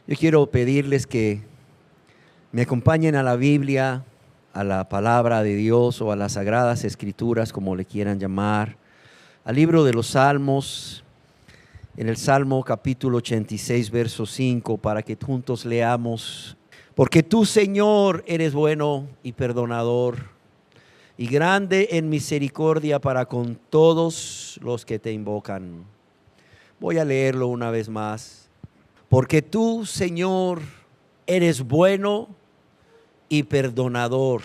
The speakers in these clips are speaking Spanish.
Yo quiero pedirles que me acompañen a la Biblia, a la palabra de Dios o a las Sagradas Escrituras, como le quieran llamar, al libro de los Salmos, en el Salmo capítulo 86, verso 5, para que juntos leamos. Porque tú, Señor, eres bueno y perdonador, y grande en misericordia para con todos los que te invocan. Voy a leerlo una vez más. Porque tú, Señor, eres bueno y perdonador,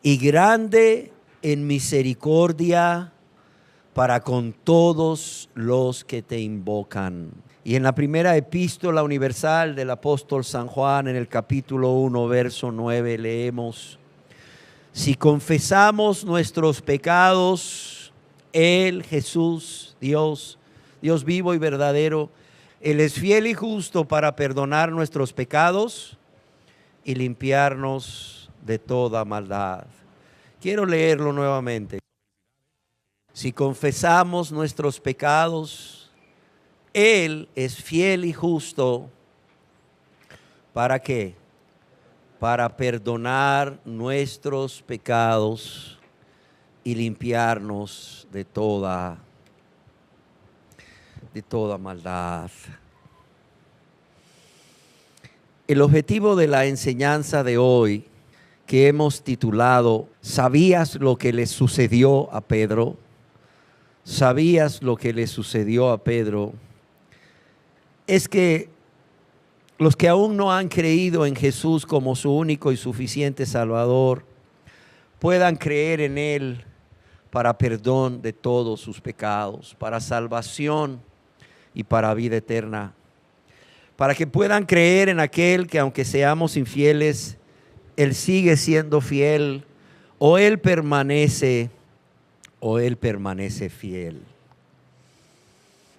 y grande en misericordia para con todos los que te invocan. Y en la primera epístola universal del apóstol San Juan, en el capítulo 1, verso 9, leemos: si confesamos nuestros pecados, Él, Jesús, Dios vivo y verdadero, Él es fiel y justo para perdonar nuestros pecados y limpiarnos de toda maldad. Quiero leerlo nuevamente. Si confesamos nuestros pecados, Él es fiel y justo. ¿Para qué? Para perdonar nuestros pecados y limpiarnos de toda maldad. El objetivo de la enseñanza de hoy, que hemos titulado ¿Sabías lo que le sucedió a Pedro? ¿Sabías lo que le sucedió a Pedro? Es que los que aún no han creído en Jesús como su único y suficiente Salvador puedan creer en Él para perdón de todos sus pecados, para salvación y para vida eterna, para que puedan creer en aquel que, aunque seamos infieles, Él sigue siendo fiel, o Él permanece fiel.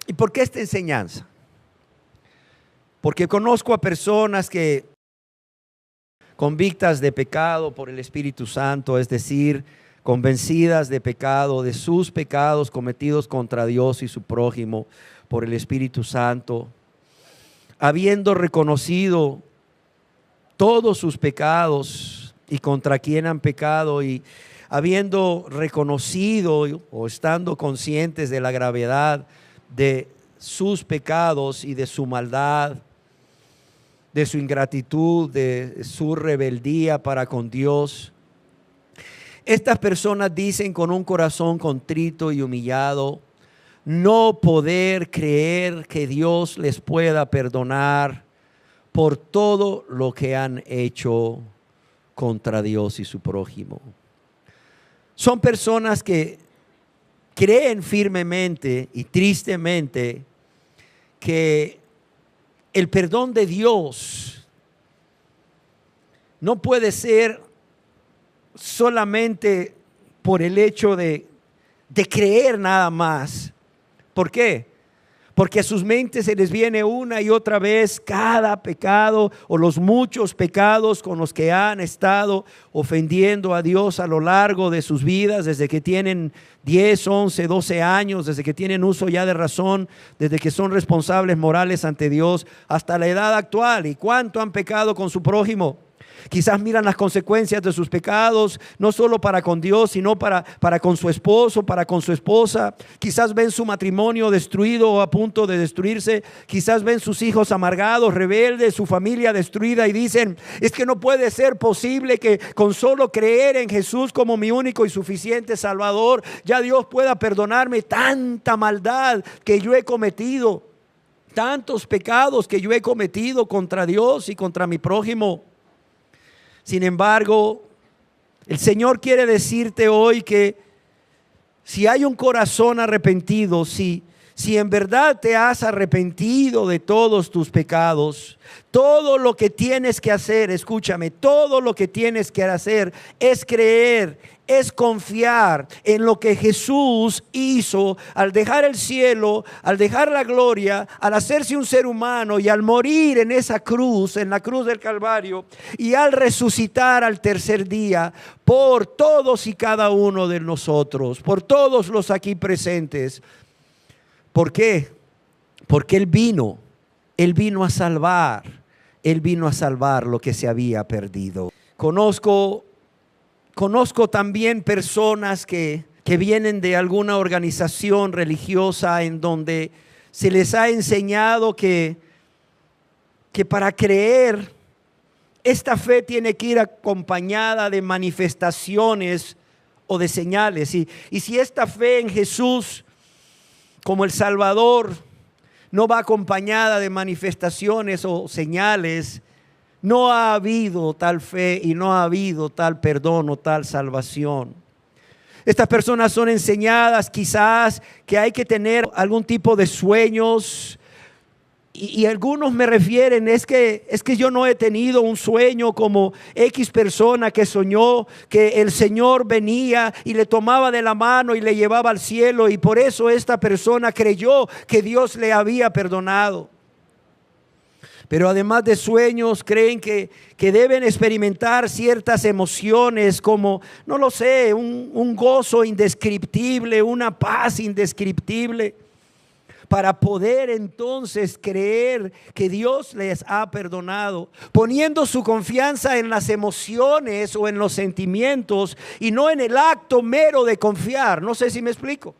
¿Y por qué esta enseñanza? Porque conozco a personas que, convictas de pecado por el Espíritu Santo, es decir, convencidas de pecado, de sus pecados cometidos contra Dios y su prójimo por el Espíritu Santo, habiendo reconocido todos sus pecados y contra quien han pecado, y habiendo reconocido o estando conscientes de la gravedad de sus pecados y de su maldad, de su ingratitud, de su rebeldía para con Dios, estas personas dicen con un corazón contrito y humillado no poder creer que Dios les pueda perdonar por todo lo que han hecho contra Dios y su prójimo. Son personas que creen firmemente y tristemente que el perdón de Dios no puede ser solamente por el hecho de creer nada más. ¿Por qué? Porque a sus mentes se les viene una y otra vez cada pecado o los muchos pecados con los que han estado ofendiendo a Dios a lo largo de sus vidas, desde que tienen 10, 11, 12 años, desde que tienen uso ya de razón, desde que son responsables morales ante Dios, hasta la edad actual. ¿Y cuánto han pecado con su prójimo? Quizás miran las consecuencias de sus pecados, no solo para con Dios, sino para con su esposo, para con su esposa. Quizás ven su matrimonio destruido o a punto de destruirse. Quizás ven sus hijos amargados, rebeldes, su familia destruida, y dicen: es que no puede ser posible que con solo creer en Jesús como mi único y suficiente Salvador, ya Dios pueda perdonarme tanta maldad que yo he cometido, tantos pecados que yo he cometido contra Dios y contra mi prójimo. Sin embargo, el Señor quiere decirte hoy que si hay un corazón arrepentido, si en verdad te has arrepentido de todos tus pecados, todo lo que tienes que hacer, escúchame, todo lo que tienes que hacer es creer, es confiar en lo que Jesús hizo al dejar el cielo, al dejar la gloria, al hacerse un ser humano y al morir en esa cruz, en la cruz del Calvario, y al resucitar al tercer día por todos y cada uno de nosotros, por todos los aquí presentes. ¿Por qué? Porque Él vino Él vino a salvar. Él vino a salvar lo que se había perdido. Conozco también personas que vienen de alguna organización religiosa en donde se les ha enseñado que para creer, esta fe tiene que ir acompañada de manifestaciones o de señales. Y si esta fe en Jesús como el Salvador no va acompañada de manifestaciones o señales, no ha habido tal fe y no ha habido tal perdón o tal salvación. Estas personas son enseñadas quizás que hay que tener algún tipo de sueños. Y algunos me refieren, es que yo no he tenido un sueño como X persona que soñó que el Señor venía y le tomaba de la mano y le llevaba al cielo, y por eso esta persona creyó que Dios le había perdonado. Pero además de sueños, creen que deben experimentar ciertas emociones como, no lo sé, un gozo indescriptible, una paz indescriptible, para poder entonces creer que Dios les ha perdonado, poniendo su confianza en las emociones o en los sentimientos y no en el acto mero de confiar. No sé si me explico.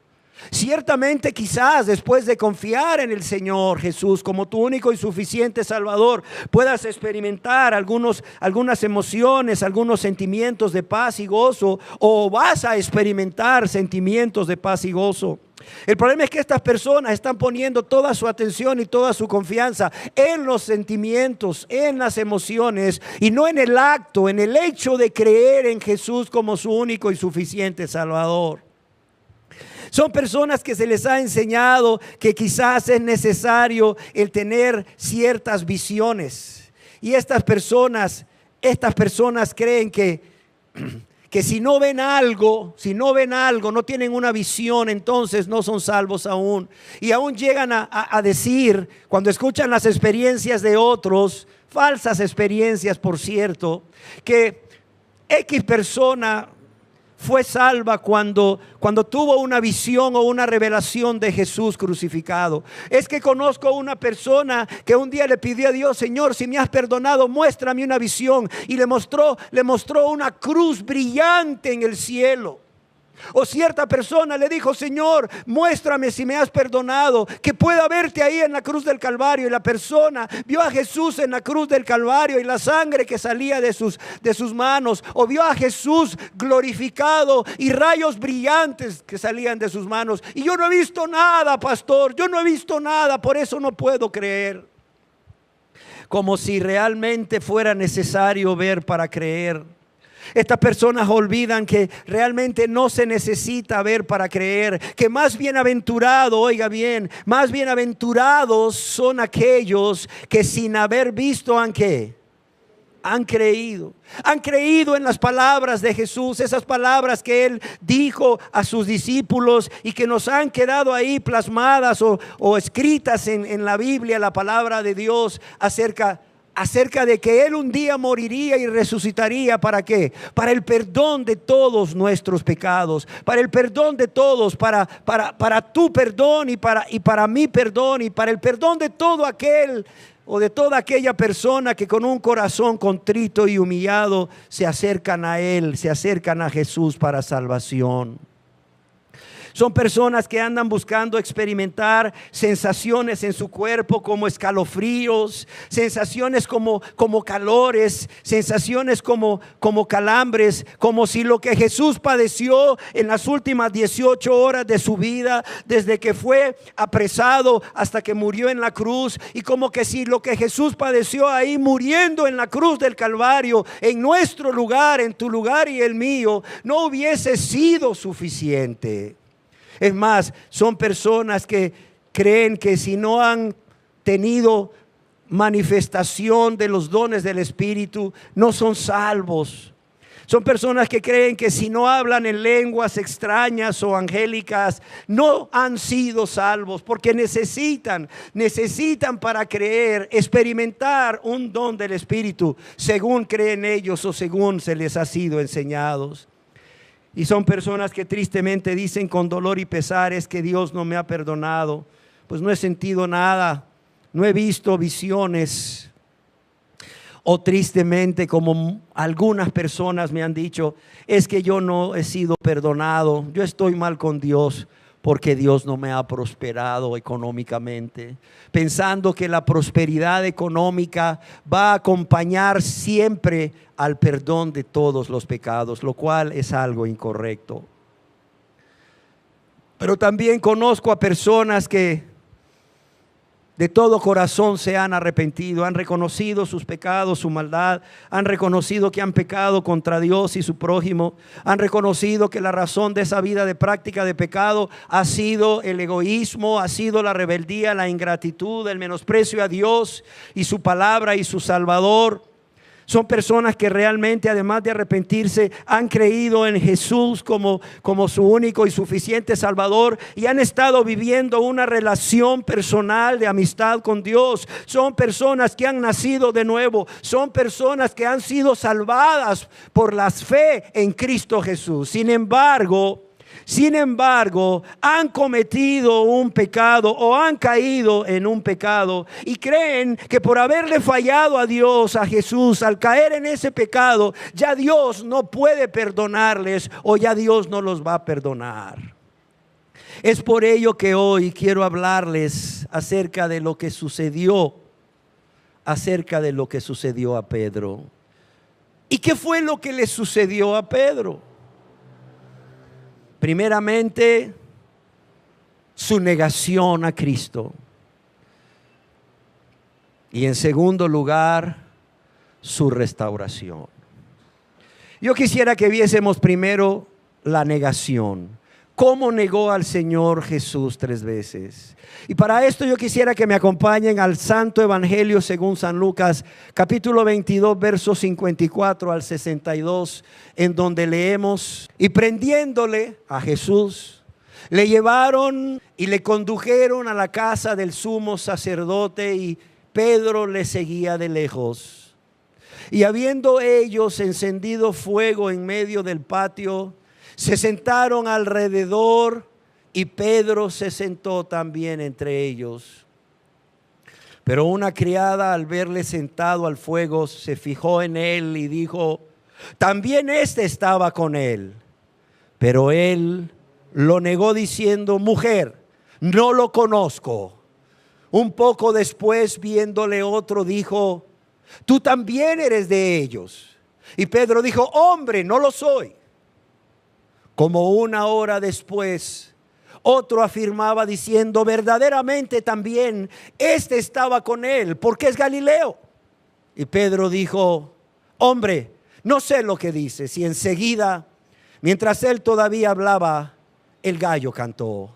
Ciertamente quizás después de confiar en el Señor Jesús como tu único y suficiente Salvador, puedas experimentar algunas emociones, algunos sentimientos de paz y gozo, o vas a experimentar sentimientos de paz y gozo. El problema es que estas personas están poniendo toda su atención y toda su confianza en los sentimientos, en las emociones, y no en el acto, en el hecho de creer en Jesús como su único y suficiente Salvador. Son personas que se les ha enseñado que quizás es necesario el tener ciertas visiones. Y estas personas creen que si no ven algo, no tienen una visión, entonces no son salvos aún. Y aún llegan a decir, cuando escuchan las experiencias de otros, falsas experiencias por cierto, que X persona fue salva cuando tuvo una visión o una revelación de Jesús crucificado. Es que conozco una persona que un día le pidió a Dios: Señor, si me has perdonado, muéstrame una visión. Y le mostró una cruz brillante en el cielo. O cierta persona le dijo: Señor, muéstrame si me has perdonado, que pueda verte ahí en la cruz del Calvario. Y la persona vio a Jesús en la cruz del Calvario y la sangre que salía de sus manos. O vio a Jesús glorificado y rayos brillantes que salían de sus manos. Y yo no he visto nada, pastor, yo no he visto nada, por eso no puedo creer. Como si realmente fuera necesario ver para creer. Estas personas olvidan que realmente no se necesita ver para creer, que más bienaventurado, oiga bien, más bienaventurados son aquellos que sin haber visto han creído en las palabras de Jesús, esas palabras que Él dijo a sus discípulos y que nos han quedado ahí plasmadas o escritas en la Biblia, la palabra de Dios acerca de que Él un día moriría y resucitaría. ¿Para qué? Para el perdón de todos nuestros pecados, para el perdón de todos, para tu perdón y para mi perdón, y para el perdón de todo aquel o de toda aquella persona que con un corazón contrito y humillado se acercan a Él, se acercan a Jesús para salvación. Son personas que andan buscando experimentar sensaciones en su cuerpo como escalofríos, sensaciones como calores, sensaciones como calambres, como si lo que Jesús padeció en las últimas 18 horas de su vida, desde que fue apresado hasta que murió en la cruz, y como que si lo que Jesús padeció ahí muriendo en la cruz del Calvario, en nuestro lugar, en tu lugar y el mío, no hubiese sido suficiente. Es más, son personas que creen que si no han tenido manifestación de los dones del Espíritu, no son salvos. Son personas que creen que si no hablan en lenguas extrañas o angélicas, no han sido salvos, porque necesitan para creer, experimentar un don del Espíritu, según creen ellos o según se les ha sido enseñados. Y son personas que tristemente dicen con dolor y pesar: es que Dios no me ha perdonado, pues no he sentido nada No he visto visiones o tristemente, como algunas personas me han dicho, es que yo no he sido perdonado, yo estoy mal con Dios porque Dios no me ha prosperado económicamente, pensando que la prosperidad económica va a acompañar siempre al perdón de todos los pecados, lo cual es algo incorrecto. Pero también conozco a personas que de todo corazón se han arrepentido, han reconocido sus pecados, su maldad, han reconocido que han pecado contra Dios y su prójimo, han reconocido que la razón de esa vida de práctica de pecado ha sido el egoísmo, ha sido la rebeldía, la ingratitud, el menosprecio a Dios y su palabra y su Salvador. Son personas que realmente, además de arrepentirse, han creído en Jesús como su único y suficiente Salvador y han estado viviendo una relación personal de amistad con Dios. Son personas que han nacido de nuevo. Son personas que han sido salvadas por la fe en Cristo Jesús. Sin embargo, han cometido un pecado o han caído en un pecado y creen que por haberle fallado a Dios, a Jesús, al caer en ese pecado, ya Dios no puede perdonarles o ya Dios no los va a perdonar. Es por ello que hoy quiero hablarles acerca de lo que sucedió a Pedro. ¿Y qué fue lo que le sucedió a Pedro? Primeramente, su negación a Cristo. Y en segundo lugar, su restauración. Yo quisiera que viésemos primero la negación. ¿Cómo negó al Señor Jesús 3 veces? Y para esto yo quisiera que me acompañen al Santo Evangelio según San Lucas, capítulo 22, versos 54 al 62, en donde leemos: y prendiéndole a Jesús, le llevaron y le condujeron a la casa del sumo sacerdote, y Pedro le seguía de lejos. Y habiendo ellos encendido fuego en medio del patio, se sentaron alrededor y Pedro se sentó también entre ellos. Pero una criada, al verle sentado al fuego, se fijó en él y dijo: también éste estaba con él. Pero él lo negó diciendo: mujer, no lo conozco. Un poco después, viéndole otro, dijo: tú también eres de ellos. Y Pedro dijo: hombre, no lo soy. Como 1 hora después, otro afirmaba diciendo: verdaderamente también este estaba con él, porque es Galileo. Y Pedro dijo: hombre, no sé lo que dices. Y enseguida, mientras él todavía hablaba, el gallo cantó.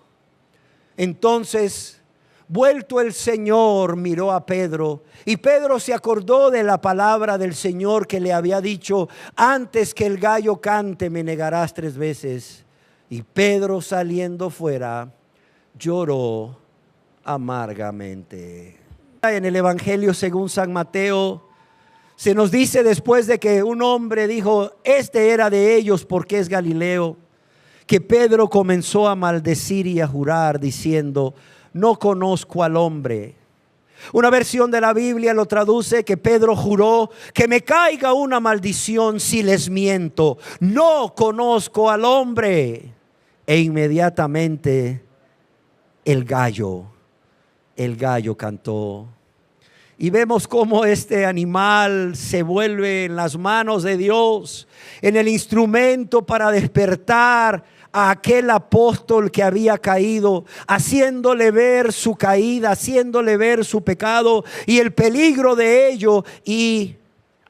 Entonces, vuelto el Señor, miró a Pedro, y Pedro se acordó de la palabra del Señor que le había dicho: antes que el gallo cante, me negarás 3 veces. Y Pedro, saliendo fuera, lloró amargamente. En el Evangelio según San Mateo se nos dice, después de que un hombre dijo: este era de ellos porque es Galileo, que Pedro comenzó a maldecir y a jurar diciendo: no conozco al hombre. Una versión de la Biblia lo traduce que Pedro juró: que me caiga una maldición si les miento. No conozco al hombre. E inmediatamente el gallo cantó. Y vemos cómo este animal se vuelve en las manos de Dios, en el instrumento para despertar a aquel apóstol que había caído, haciéndole ver su caída, haciéndole ver su pecado y el peligro de ello, y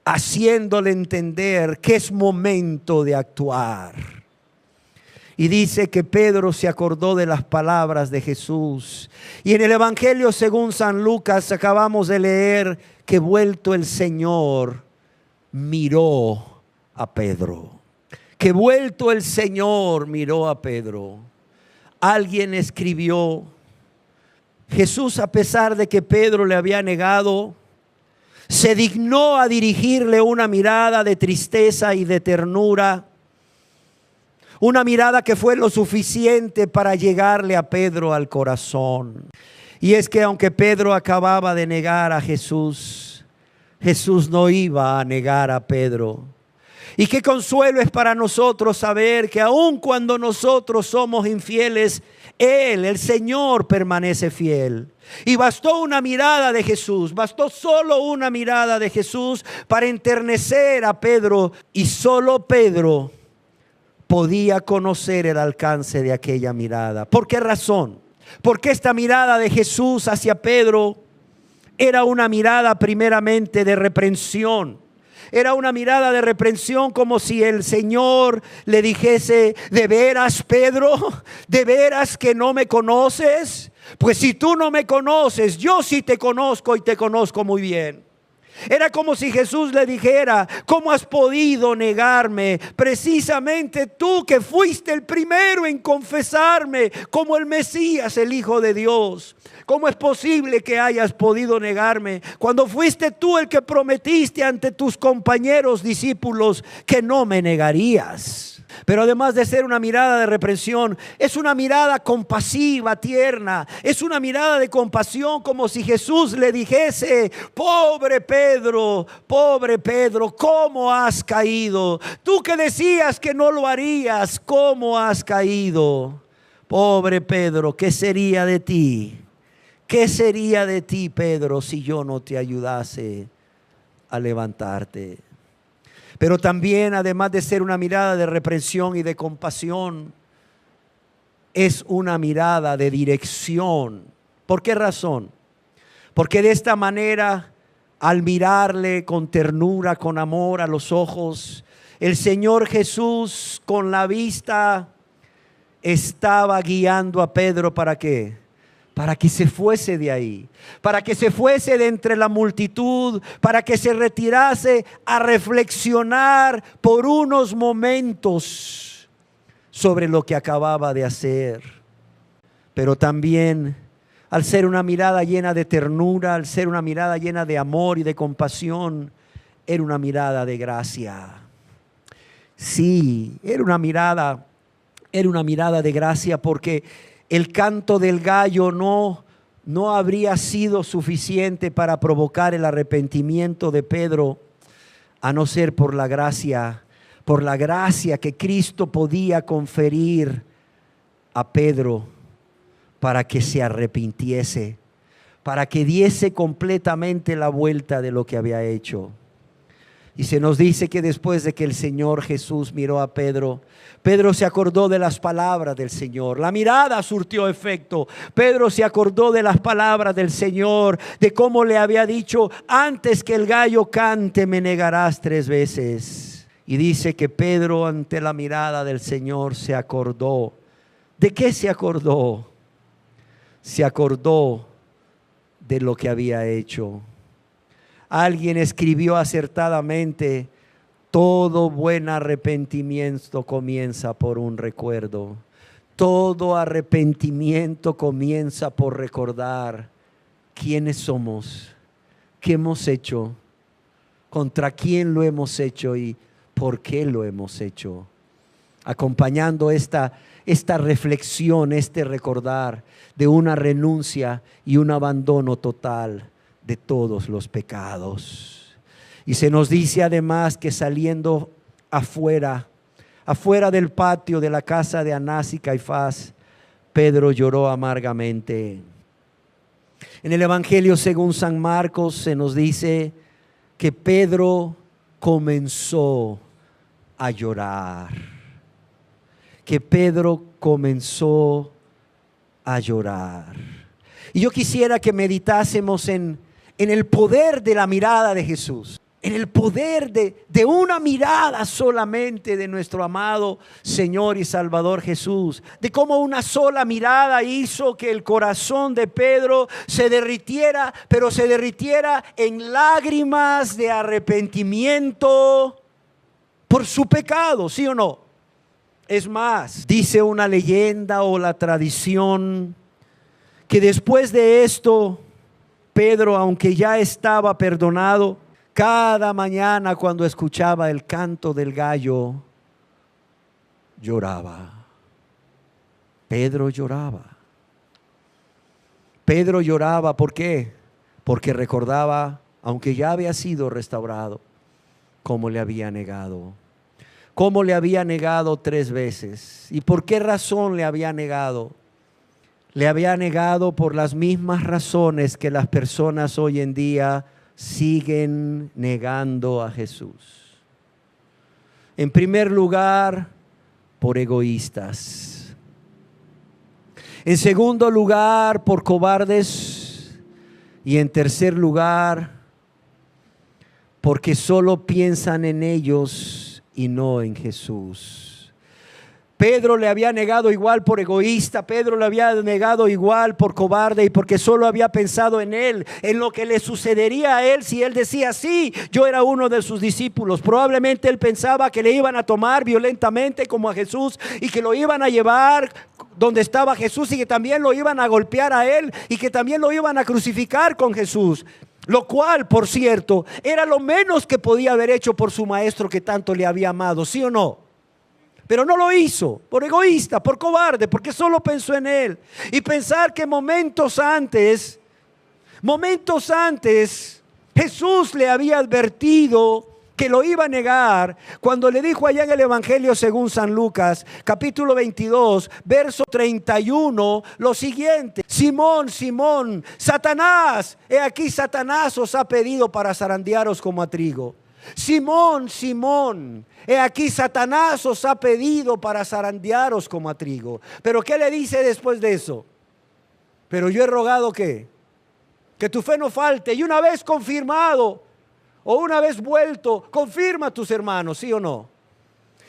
haciéndole entender que es momento de actuar. Y dice que Pedro se acordó de las palabras de Jesús. Y en el Evangelio según San Lucas acabamos de leer que vuelto el Señor miró a Pedro. Que vuelto el Señor miró a Pedro. Alguien escribió: Jesús, a pesar de que Pedro le había negado, se dignó a dirigirle una mirada de tristeza y de ternura. Una mirada que fue lo suficiente para llegarle a Pedro al corazón. Y es que aunque Pedro acababa de negar a Jesús, Jesús no iba a negar a Pedro. Y qué consuelo es para nosotros saber que aun cuando nosotros somos infieles, Él, el Señor, permanece fiel. Y bastó una mirada de Jesús, bastó solo una mirada de Jesús para enternecer a Pedro. Y solo Pedro podía conocer el alcance de aquella mirada. ¿Por qué razón? Porque esta mirada de Jesús hacia Pedro era una mirada primeramente de reprensión. Era una mirada de reprensión, como si el Señor le dijese: ¿de veras, Pedro? ¿De veras que no me conoces? Pues si tú no me conoces, yo sí te conozco y te conozco muy bien. Era como si Jesús le dijera: ¿cómo has podido negarme? Precisamente tú, que fuiste el primero en confesarme como el Mesías, el Hijo de Dios. ¿Cómo es posible que hayas podido negarme cuando fuiste tú el que prometiste ante tus compañeros discípulos que no me negarías? Pero además de ser una mirada de reprensión, es una mirada compasiva, tierna. Es una mirada de compasión, como si Jesús le dijese: pobre Pedro, ¿cómo has caído? Tú que decías que no lo harías, ¿cómo has caído? Pobre Pedro, ¿qué sería de ti? ¿Qué sería de ti, Pedro, si yo no te ayudase a levantarte? Pero también, además de ser una mirada de reprensión y de compasión, es una mirada de dirección. ¿Por qué razón? Porque de esta manera, al mirarle con ternura, con amor a los ojos, el Señor Jesús con la vista estaba guiando a Pedro. ¿Para qué? Para que se fuese de ahí, para que se fuese de entre la multitud, para que se retirase a reflexionar por unos momentos sobre lo que acababa de hacer. Pero también, al ser una mirada llena de ternura, al ser una mirada llena de amor y de compasión, era una mirada de gracia. Sí, era una mirada de gracia, porque el canto del gallo no habría sido suficiente para provocar el arrepentimiento de Pedro, a no ser por la gracia que Cristo podía conferir a Pedro para que se arrepintiese, para que diese completamente la vuelta de lo que había hecho. Y se nos dice que después de que el Señor Jesús miró a Pedro, Pedro se acordó de las palabras del Señor. La mirada surtió efecto. Pedro se acordó de las palabras del Señor, de cómo le había dicho: antes que el gallo cante me negarás 3 veces. Y dice que Pedro, ante la mirada del Señor, se acordó. ¿De qué se acordó? Se acordó de lo que había hecho. Alguien escribió acertadamente: todo buen arrepentimiento comienza por un recuerdo. Todo arrepentimiento comienza por recordar quiénes somos, qué hemos hecho, contra quién lo hemos hecho y por qué lo hemos hecho. Acompañando esta reflexión, este recordar de una renuncia y un abandono total de todos los pecados. Y se nos dice además que saliendo afuera del patio de la casa de Anás y Caifás, Pedro lloró amargamente. En el Evangelio según San Marcos se nos dice que Pedro comenzó a llorar. Que Pedro comenzó a llorar. Y yo quisiera que meditásemos en el poder de la mirada de Jesús, en el poder de una mirada solamente de nuestro amado Señor y Salvador Jesús, de cómo una sola mirada hizo que el corazón de Pedro se derritiera, pero se derritiera en lágrimas de arrepentimiento por su pecado, ¿sí o no? Es más, dice una leyenda o la tradición que después de esto, Pedro, aunque ya estaba perdonado, cada mañana cuando escuchaba el canto del gallo, lloraba. Pedro lloraba. Pedro lloraba, ¿por qué? Porque recordaba, aunque ya había sido restaurado, cómo le había negado. Cómo le había negado 3 veces. ¿Y por qué razón le había negado? Le había negado por las mismas razones que las personas hoy en día siguen negando a Jesús. En primer lugar, por egoístas. En segundo lugar, por cobardes. Y en tercer lugar, porque solo piensan en ellos y no en Jesús. Pedro le había negado igual por egoísta, Pedro le había negado igual por cobarde y porque solo había pensado en él, en lo que le sucedería a él si él decía sí, yo era uno de sus discípulos. Probablemente él pensaba que le iban a tomar violentamente como a Jesús y que lo iban a llevar donde estaba Jesús y que también lo iban a golpear a él y que también lo iban a crucificar con Jesús. Lo cual, por cierto, era lo menos que podía haber hecho por su maestro que tanto le había amado, ¿sí o no? Pero no lo hizo, por egoísta, por cobarde, porque solo pensó en él. Y pensar que momentos antes, Jesús le había advertido que lo iba a negar cuando le dijo allá en el Evangelio según San Lucas, capítulo 22, verso 31, lo siguiente: Simón, Simón, Satanás, he aquí Satanás os ha pedido para zarandearos como a trigo. Simón, Simón, he aquí Satanás os ha pedido para zarandearos como a trigo. Pero ¿qué le dice después de eso? Pero yo he rogado que tu fe no falte, y una vez confirmado o una vez vuelto, confirma a tus hermanos, ¿sí o no?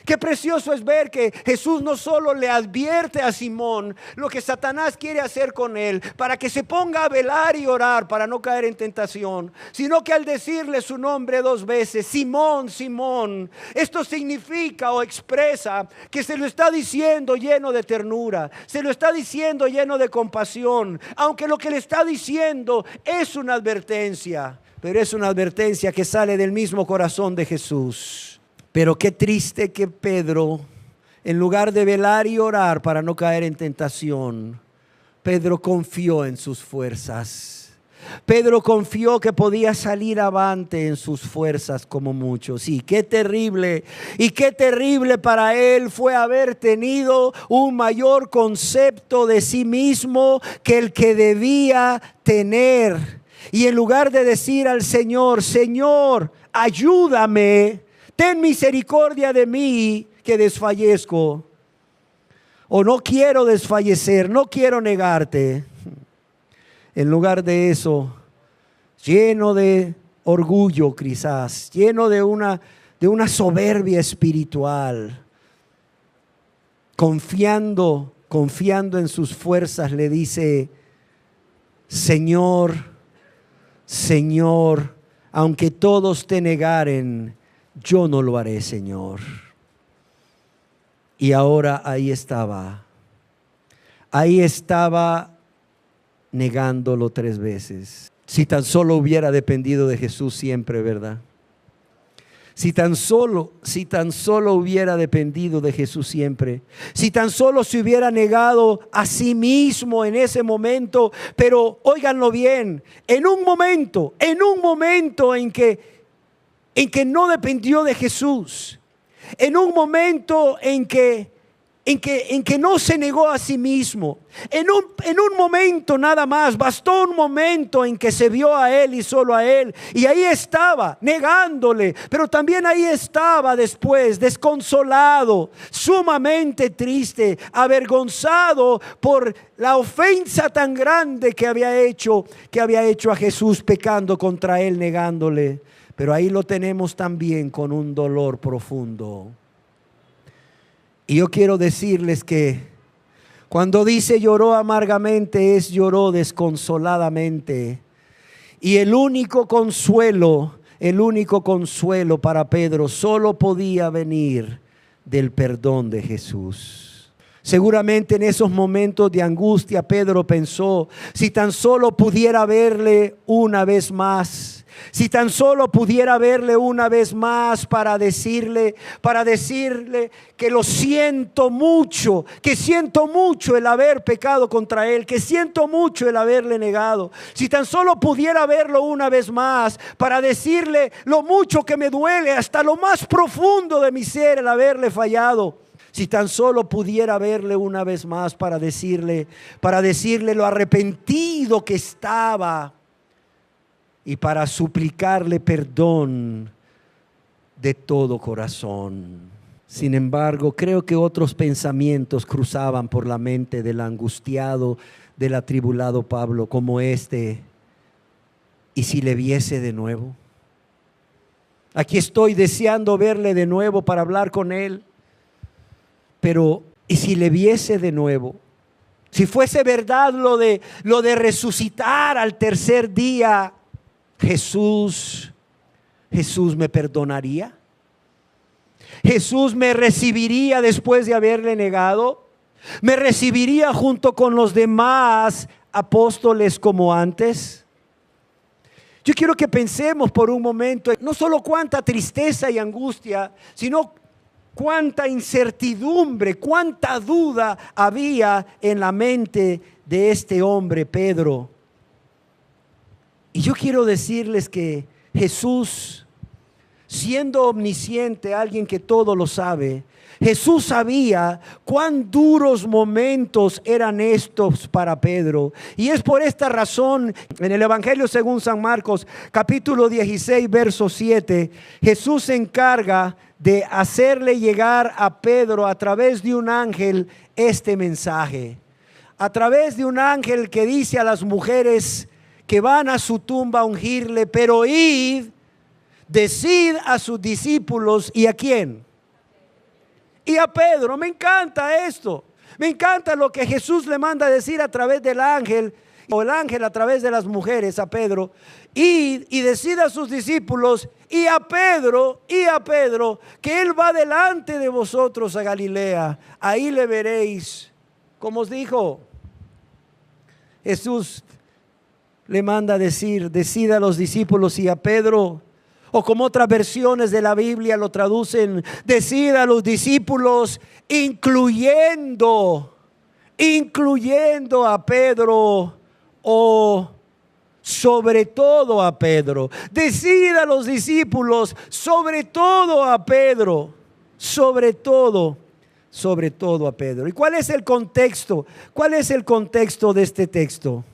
Qué precioso es ver que Jesús no solo le advierte a Simón lo que Satanás quiere hacer con él, para que se ponga a velar y orar para no caer en tentación, sino que al decirle su nombre 2 veces, Simón, Simón, esto significa o expresa que se lo está diciendo lleno de ternura, se lo está diciendo lleno de compasión, aunque lo que le está diciendo es una advertencia, pero es una advertencia que sale del mismo corazón de Jesús. Pero qué triste que Pedro, en lugar de velar y orar para no caer en tentación, Pedro confió en sus fuerzas. Pedro confió que podía salir avante en sus fuerzas como muchos. Y qué terrible, y qué terrible para él fue haber tenido un mayor concepto de sí mismo que el que debía tener. Y en lugar de decir al Señor, Señor, ayúdame, ten misericordia de mí que desfallezco, o no quiero desfallecer, no quiero negarte. En lugar de eso, lleno de orgullo quizás, lleno de una soberbia espiritual, confiando en sus fuerzas, le dice, Señor, Señor, aunque todos te negaren, yo no lo haré, Señor. Y ahora ahí estaba negándolo 3 veces. Si tan solo hubiera dependido de Jesús siempre, ¿verdad? Si tan solo hubiera dependido de Jesús siempre, si tan solo se hubiera negado a sí mismo en ese momento, pero óiganlo bien, en un momento en que no dependió de Jesús, en un momento en que no se negó a sí mismo, en un momento nada más, bastó un momento en que se vio a él y solo a él, y ahí estaba negándole, pero también ahí estaba después desconsolado, sumamente triste, avergonzado por la ofensa tan grande que había hecho a Jesús, pecando contra él, negándole. Pero ahí lo tenemos también con un dolor profundo. Y yo quiero decirles que cuando dice lloró amargamente, lloró desconsoladamente. Y el único consuelo para Pedro solo podía venir del perdón de Jesús. Seguramente en esos momentos de angustia Pedro pensó, si tan solo pudiera verle una vez más, Si tan solo pudiera verle una vez más para decirle que lo siento mucho, que siento mucho el haber pecado contra Él, que siento mucho el haberle negado. Si tan solo pudiera verlo una vez más para decirle lo mucho que me duele hasta lo más profundo de mi ser el haberle fallado. Si tan solo pudiera verle una vez más para decirle lo arrepentido que estaba y para suplicarle perdón de todo corazón. Sin embargo, creo que otros pensamientos cruzaban por la mente del angustiado, del atribulado Pablo, como este: ¿y si le viese de nuevo? Aquí estoy deseando verle de nuevo para hablar con él. Pero, ¿y si le viese de nuevo? Si fuese verdad lo de resucitar al tercer día, Jesús me perdonaría. Jesús me recibiría después de haberle negado. Me recibiría junto con los demás apóstoles como antes. Yo quiero que pensemos por un momento, no solo cuánta tristeza y angustia, sino cuánta incertidumbre, cuánta duda había en la mente de este hombre, Pedro. Y yo quiero decirles que Jesús, siendo omnisciente, alguien que todo lo sabe, Jesús sabía cuán duros momentos eran estos para Pedro. Y es por esta razón, en el Evangelio según San Marcos, capítulo 16, verso 7, Jesús se encarga de hacerle llegar a Pedro a través de un ángel este mensaje. A través de un ángel que dice a las mujeres que van a su tumba a ungirle: pero id, decid a sus discípulos. ¿Y a quién? Y a Pedro. Me encanta esto. Me encanta lo que Jesús le manda a decir a través del ángel, o el ángel a través de las mujeres a Pedro: id y decid a sus discípulos y a Pedro, que Él va delante de vosotros a Galilea. Ahí le veréis. Como os dijo, Jesús le manda a decir: decid a los discípulos y a Pedro. O como otras versiones de la Biblia lo traducen: decid a los discípulos, incluyendo a Pedro, o sobre todo a Pedro. Decid a los discípulos, sobre todo a Pedro, sobre todo a Pedro. ¿Y cuál es el contexto? ¿Cuál es el contexto de este texto?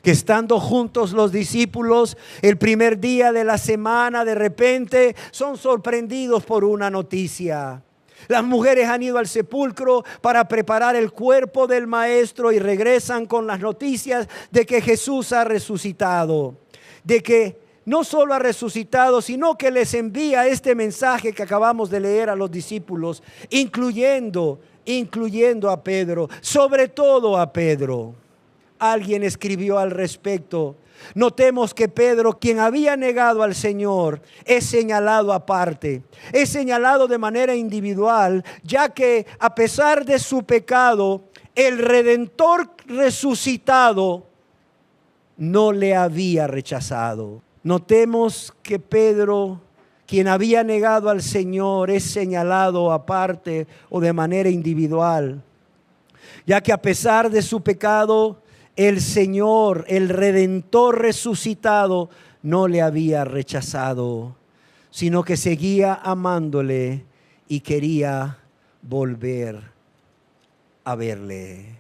Que estando juntos los discípulos el primer día de la semana, de repente son sorprendidos por una noticia. Las mujeres han ido al sepulcro para preparar el cuerpo del maestro y regresan con las noticias de que Jesús ha resucitado. De que no solo ha resucitado, sino que les envía este mensaje que acabamos de leer a los discípulos, incluyendo a Pedro, sobre todo a Pedro. Alguien escribió al respecto: notemos que Pedro, quien había negado al Señor, es señalado aparte, es señalado de manera individual, ya que a pesar de su pecado, el Redentor resucitado no le había rechazado. Notemos que Pedro, quien había negado al Señor, es señalado aparte o de manera individual, ya que a pesar de su pecado, el Señor, el Redentor resucitado, no le había rechazado, sino que seguía amándole y quería volver a verle.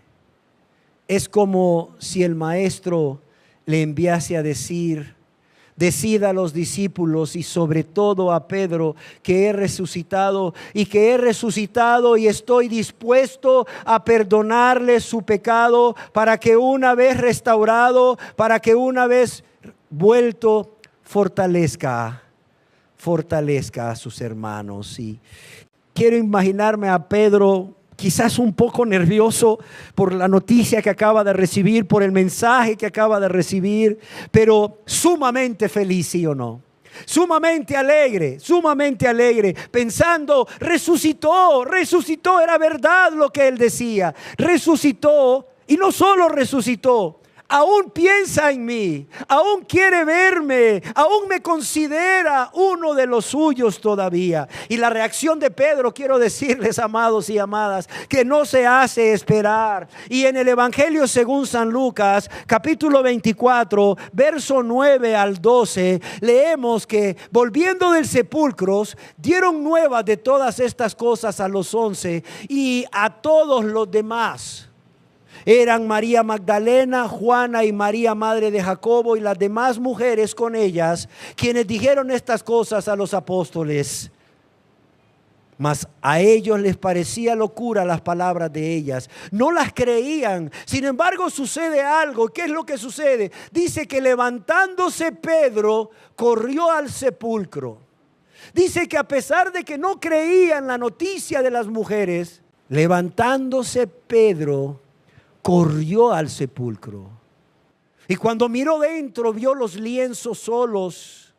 Es como si el maestro le enviase a decir: decid a los discípulos y sobre todo a Pedro que he resucitado y estoy dispuesto a perdonarle su pecado, para que una vez restaurado, para que una vez vuelto, fortalezca a sus hermanos. Y quiero imaginarme a Pedro quizás un poco nervioso por la noticia que acaba de recibir, por el mensaje que acaba de recibir, pero sumamente feliz, ¿sí o no? Sumamente alegre, pensando: resucitó, era verdad lo que él decía, resucitó, y no solo resucitó, aún piensa en mí, aún quiere verme, aún me considera uno de los suyos todavía. Y la reacción de Pedro, quiero decirles, amados y amadas, que no se hace esperar. Y en el Evangelio según San Lucas, capítulo 24, verso 9 al 12, leemos que volviendo del sepulcro, dieron nuevas de todas estas cosas a los 11 y a todos los demás. Eran María Magdalena, Juana y María madre de Jacobo y las demás mujeres con ellas, quienes dijeron estas cosas a los apóstoles. Mas a ellos les parecía locura las palabras de ellas. No las creían. Sin embargo, sucede algo. ¿Qué es lo que sucede? Dice que levantándose Pedro, corrió al sepulcro. Dice que a pesar de que no creían la noticia de las mujeres, levantándose Pedro, corrió al sepulcro. Y cuando miró dentro, vio los lienzos solos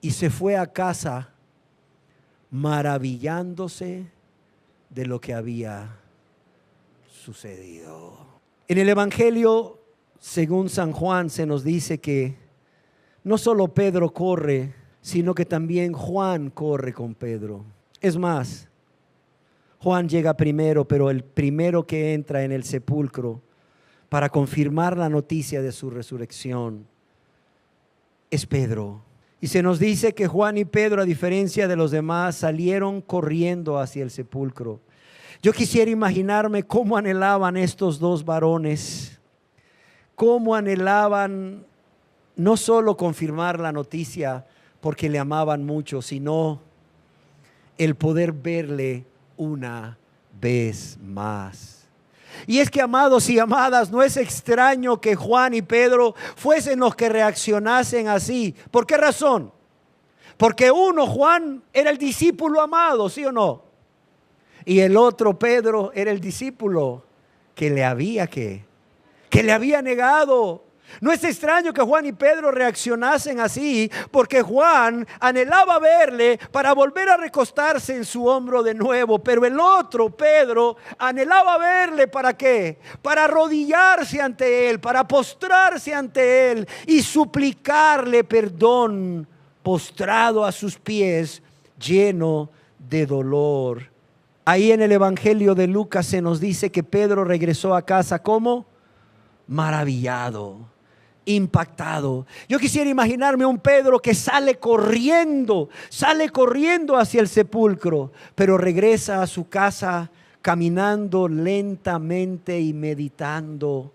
y se fue a casa maravillándose de lo que había sucedido. En el Evangelio según San Juan se nos dice que no solo Pedro corre, sino que también Juan corre con Pedro. Es más, Juan llega primero, pero el primero que entra en el sepulcro para confirmar la noticia de su resurrección es Pedro. Y se nos dice que Juan y Pedro, a diferencia de los demás, salieron corriendo hacia el sepulcro. Yo quisiera imaginarme cómo anhelaban estos dos varones, cómo anhelaban no solo confirmar la noticia porque le amaban mucho, sino el poder verle una vez más. Y es que, amados y amadas, no es extraño que Juan y Pedro fuesen los que reaccionasen así. ¿Por qué razón? Porque uno, Juan, era el discípulo amado, ¿sí o no? Y el otro, Pedro, era el discípulo que le había negado. No es extraño que Juan y Pedro reaccionasen así, porque Juan anhelaba verle para volver a recostarse en su hombro de nuevo, pero el otro, Pedro, anhelaba verle ¿para qué? Para arrodillarse ante él, para postrarse ante él y suplicarle perdón, postrado a sus pies, lleno de dolor. Ahí en el Evangelio de Lucas se nos dice que Pedro regresó a casa ¿cómo? Maravillado, impactado. Yo quisiera imaginarme un Pedro que sale corriendo hacia el sepulcro, pero regresa a su casa caminando lentamente y meditando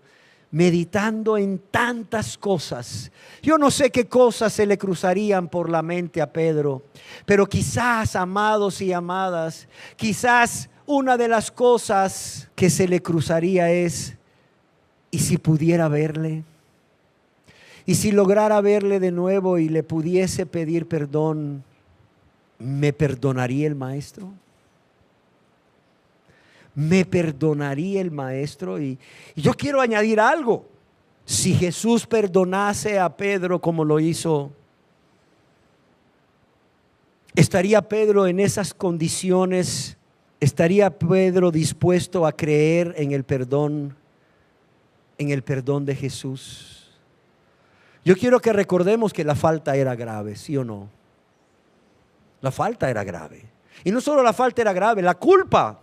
en tantas cosas. Yo no sé qué cosas se le cruzarían por la mente a Pedro, pero quizás, amados y amadas, quizás una de las cosas que se le cruzaría es: ¿y si pudiera verle? ¿Y si lograra verle de nuevo y le pudiese pedir perdón? ¿Me perdonaría el maestro? ¿Me perdonaría el maestro? Y yo quiero añadir algo. Si Jesús perdonase a Pedro como lo hizo, ¿estaría Pedro en esas condiciones? ¿Estaría Pedro dispuesto a creer en el perdón de Jesús? Yo quiero que recordemos que la falta era grave, ¿sí o no? La falta era grave. Y no solo la falta era grave, la culpa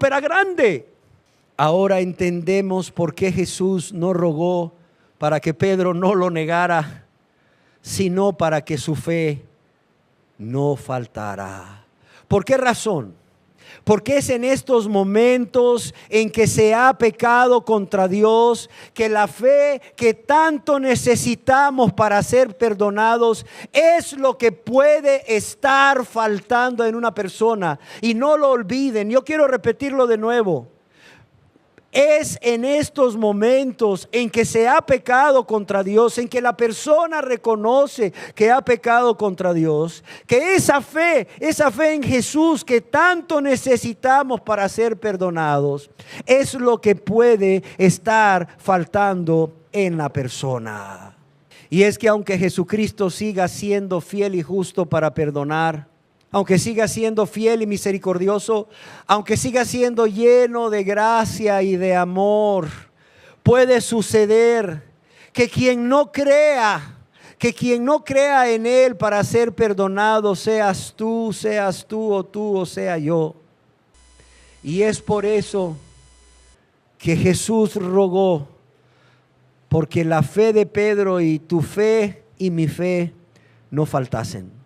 era grande. Ahora entendemos por qué Jesús no rogó para que Pedro no lo negara, sino para que su fe no faltara. ¿Por qué razón? Porque es en estos momentos en que se ha pecado contra Dios que la fe que tanto necesitamos para ser perdonados es lo que puede estar faltando en una persona. Y no lo olviden, yo quiero repetirlo de nuevo. Es en estos momentos en que se ha pecado contra Dios, en que la persona reconoce que ha pecado contra Dios, que esa fe en Jesús que tanto necesitamos para ser perdonados, es lo que puede estar faltando en la persona. Y es que aunque Jesucristo siga siendo fiel y justo para perdonar, aunque siga siendo fiel y misericordioso, aunque siga siendo lleno de gracia y de amor, puede suceder que quien no crea en Él para ser perdonado, seas tú o sea yo. Y es por eso que Jesús rogó, porque la fe de Pedro y tu fe y mi fe no faltasen.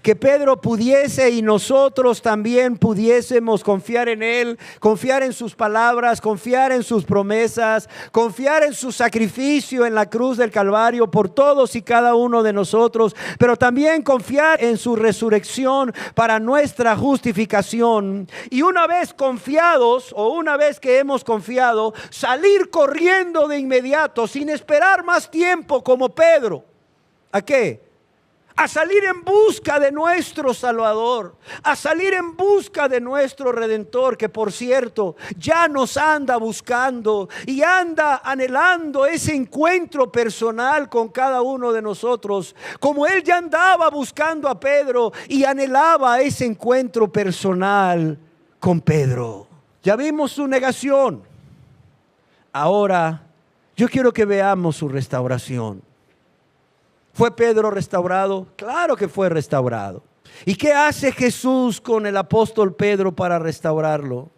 Que Pedro pudiese y nosotros también pudiésemos confiar en Él, confiar en sus palabras, confiar en sus promesas, confiar en su sacrificio en la cruz del Calvario por todos y cada uno de nosotros, pero también confiar en su resurrección para nuestra justificación. Y una vez confiados, o una vez que hemos confiado, salir corriendo de inmediato, sin esperar más tiempo como Pedro. ¿A qué? A salir en busca de nuestro Salvador, a salir en busca de nuestro Redentor, que por cierto ya nos anda buscando y anda anhelando ese encuentro personal con cada uno de nosotros, como Él ya andaba buscando a Pedro y anhelaba ese encuentro personal con Pedro. Ya vimos su negación, ahora yo quiero que veamos su restauración. ¿Fue Pedro restaurado? Claro que fue restaurado. ¿Y qué hace Jesús con el apóstol Pedro para restaurarlo?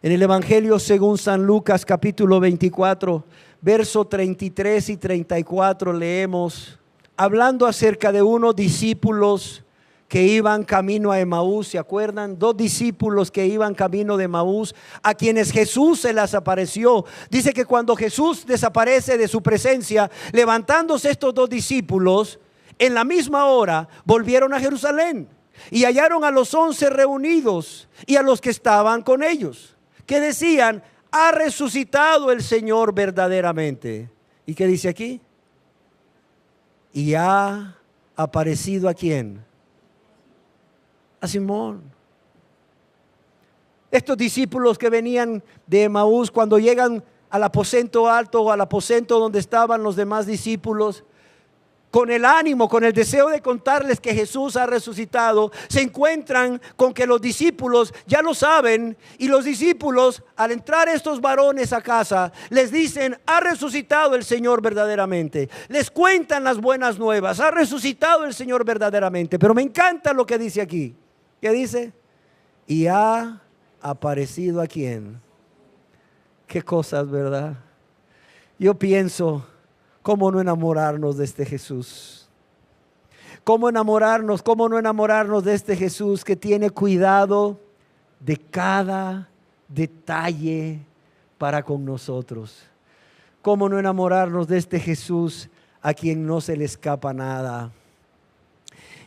En el Evangelio según San Lucas capítulo 24, verso 33 y 34 leemos, hablando acerca de unos discípulos que iban camino a Emaús, ¿se acuerdan? 2 discípulos que iban camino de Emaús, a quienes Jesús se les apareció. Dice que cuando Jesús desaparece de su presencia, levantándose estos 2 discípulos, en la misma hora volvieron a Jerusalén y hallaron a los 11 reunidos y a los que estaban con ellos, que decían, ha resucitado el Señor verdaderamente. ¿Y qué dice aquí? Y ha aparecido ¿a quién? A Simón. Estos discípulos que venían de Emaús, cuando llegan al aposento alto o al aposento donde estaban los demás discípulos, con el ánimo, con el deseo de contarles que Jesús ha resucitado, se encuentran con que los discípulos ya lo saben, y los discípulos, al entrar estos varones a casa, les dicen, ha resucitado el Señor verdaderamente. Les cuentan las buenas nuevas, ha resucitado el Señor verdaderamente. Pero me encanta lo que dice aquí. ¿Qué dice? Y ha aparecido ¿a quién? Qué cosas, ¿verdad? Yo pienso, ¿cómo no enamorarnos de este Jesús? ¿Cómo no enamorarnos de este Jesús que tiene cuidado de cada detalle para con nosotros? ¿Cómo no enamorarnos de este Jesús a quien no se le escapa nada?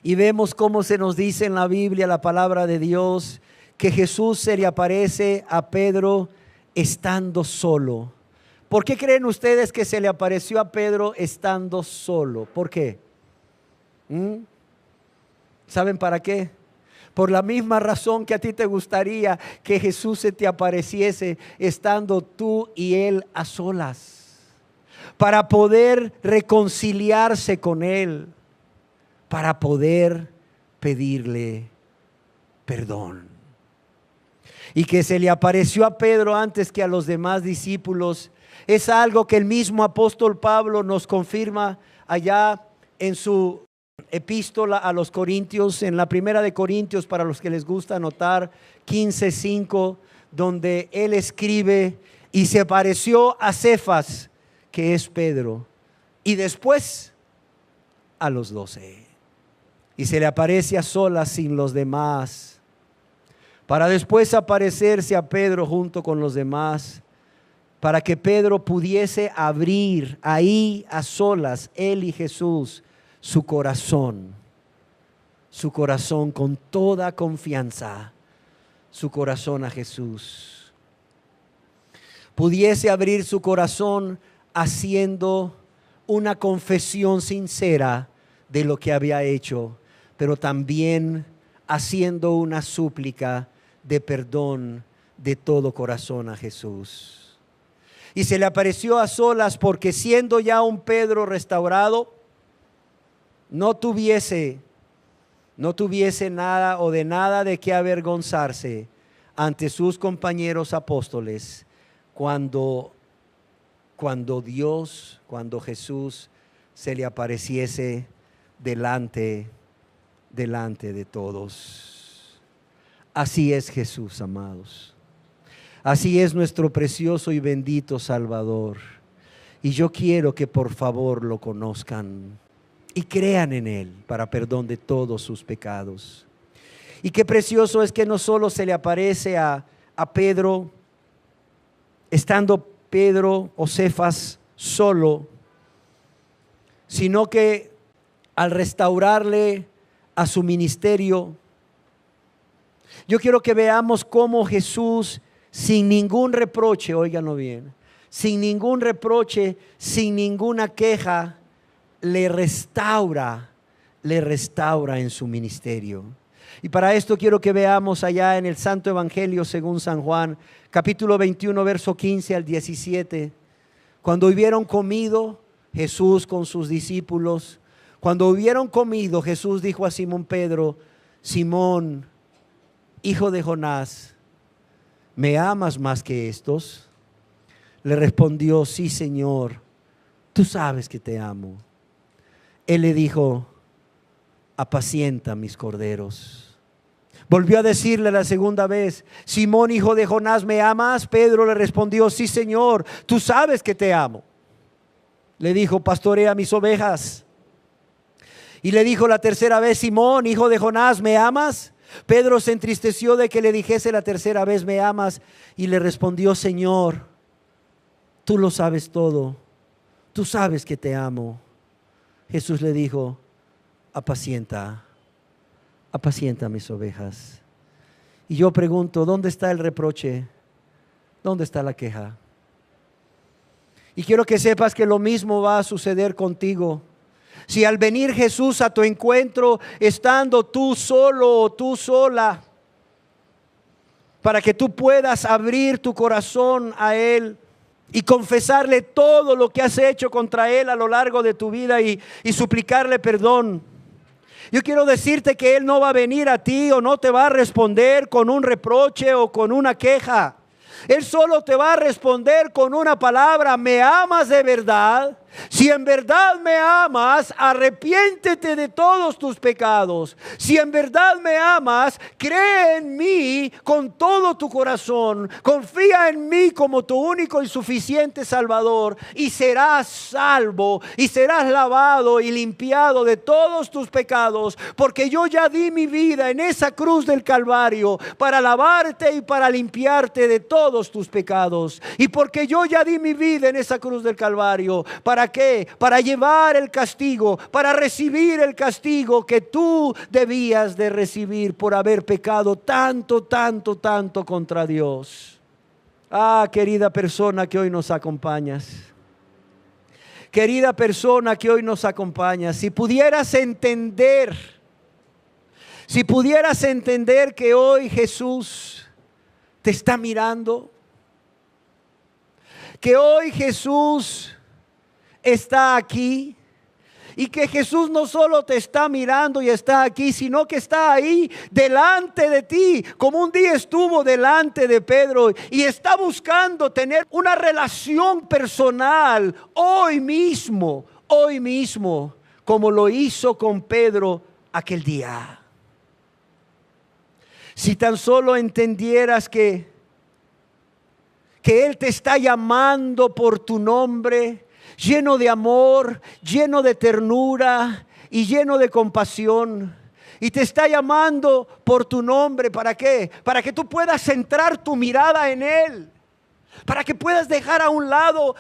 Y vemos cómo se nos dice en la Biblia, la palabra de Dios, que Jesús se le aparece a Pedro estando solo. ¿Por qué creen ustedes que se le apareció a Pedro estando solo? ¿Por qué? ¿Saben para qué? Por la misma razón que a ti te gustaría que Jesús se te apareciese estando tú y Él a solas, para poder reconciliarse con Él, para poder pedirle perdón. Y que se le apareció a Pedro antes que a los demás discípulos es algo que el mismo apóstol Pablo nos confirma allá en su epístola a los Corintios, en la primera de Corintios, para los que les gusta anotar, 15:5, donde él escribe, y se apareció a Cefas, que es Pedro, y después a los 12. Y se le aparece a solas sin los demás, para después aparecerse a Pedro junto con los demás, para que Pedro pudiese abrir ahí a solas, él y Jesús, su corazón con toda confianza, su corazón a Jesús. Pudiese abrir su corazón haciendo una confesión sincera de lo que había hecho, pero también haciendo una súplica de perdón de todo corazón a Jesús. Y se le apareció a solas porque, siendo ya un Pedro restaurado, no tuviese nada o de nada de qué avergonzarse ante sus compañeros apóstoles cuando cuando Jesús se le apareciese delante de todos. Así es Jesús, amados. Así es nuestro precioso y bendito Salvador. Y yo quiero que por favor lo conozcan y crean en Él para perdón de todos sus pecados. Y qué precioso es que no solo se le aparece a Pedro, estando Pedro o Cefas solo, sino que al restaurarle a su ministerio, yo quiero que veamos cómo Jesús, sin ningún reproche, óiganlo bien, sin ningún reproche, sin ninguna queja, le restaura en su ministerio. Y para esto quiero que veamos allá en el Santo Evangelio según San Juan, capítulo 21, verso 15 al 17. Cuando hubieron comido, Jesús con sus discípulos, cuando hubieron comido, Jesús dijo a Simón Pedro: Simón, hijo de Jonás, ¿me amas más que estos? Le respondió: sí, Señor, tú sabes que te amo. Él le dijo: apacienta mis corderos. Volvió a decirle la segunda vez: Simón, hijo de Jonás, ¿me amas? Pedro le respondió: sí, Señor, tú sabes que te amo. Le dijo: pastorea mis ovejas. Y le dijo la tercera vez: Simón, hijo de Jonás, ¿me amas? Pedro se entristeció de que le dijese la tercera vez: ¿me amas? Y le respondió: Señor, tú lo sabes todo, tú sabes que te amo. Jesús le dijo: apacienta mis ovejas. Y yo pregunto: ¿dónde está el reproche? ¿Dónde está la queja? Y quiero que sepas que lo mismo va a suceder contigo. Si al venir Jesús a tu encuentro, estando tú solo o tú sola, para que tú puedas abrir tu corazón a Él y confesarle todo lo que has hecho contra Él a lo largo de tu vida y suplicarle perdón, yo quiero decirte que Él no va a venir a ti o no te va a responder con un reproche o con una queja. Él solo te va a responder con una palabra: ¿me amas de verdad? Si en verdad me amas, arrepiéntete de todos tus pecados. Si en verdad me amas, cree en mí con todo tu corazón. Confía en mí como tu único y suficiente Salvador, y serás salvo y serás lavado y limpiado de todos tus pecados, porque yo ya di mi vida en esa cruz del Calvario para lavarte y para limpiarte de todos tus pecados. Y porque yo ya di mi vida en esa cruz del Calvario, ¿para qué? Para llevar el castigo, para recibir el castigo que tú debías de recibir por haber pecado tanto contra Dios. Ah, querida persona que hoy nos acompañas, querida persona que hoy nos acompañas, si pudieras entender que hoy Jesús te está mirando, que hoy Jesús está aquí, y que Jesús no solo te está mirando y está aquí, sino que está ahí delante de ti, como un día estuvo delante de Pedro, y está buscando tener una relación personal hoy mismo, como lo hizo con Pedro aquel día. Si tan solo entendieras que Él te está llamando por tu nombre, lleno de amor, lleno de ternura y lleno de compasión. Y te está llamando por tu nombre, ¿para qué? Para que tú puedas centrar tu mirada en Él. Para que puedas dejar a un lado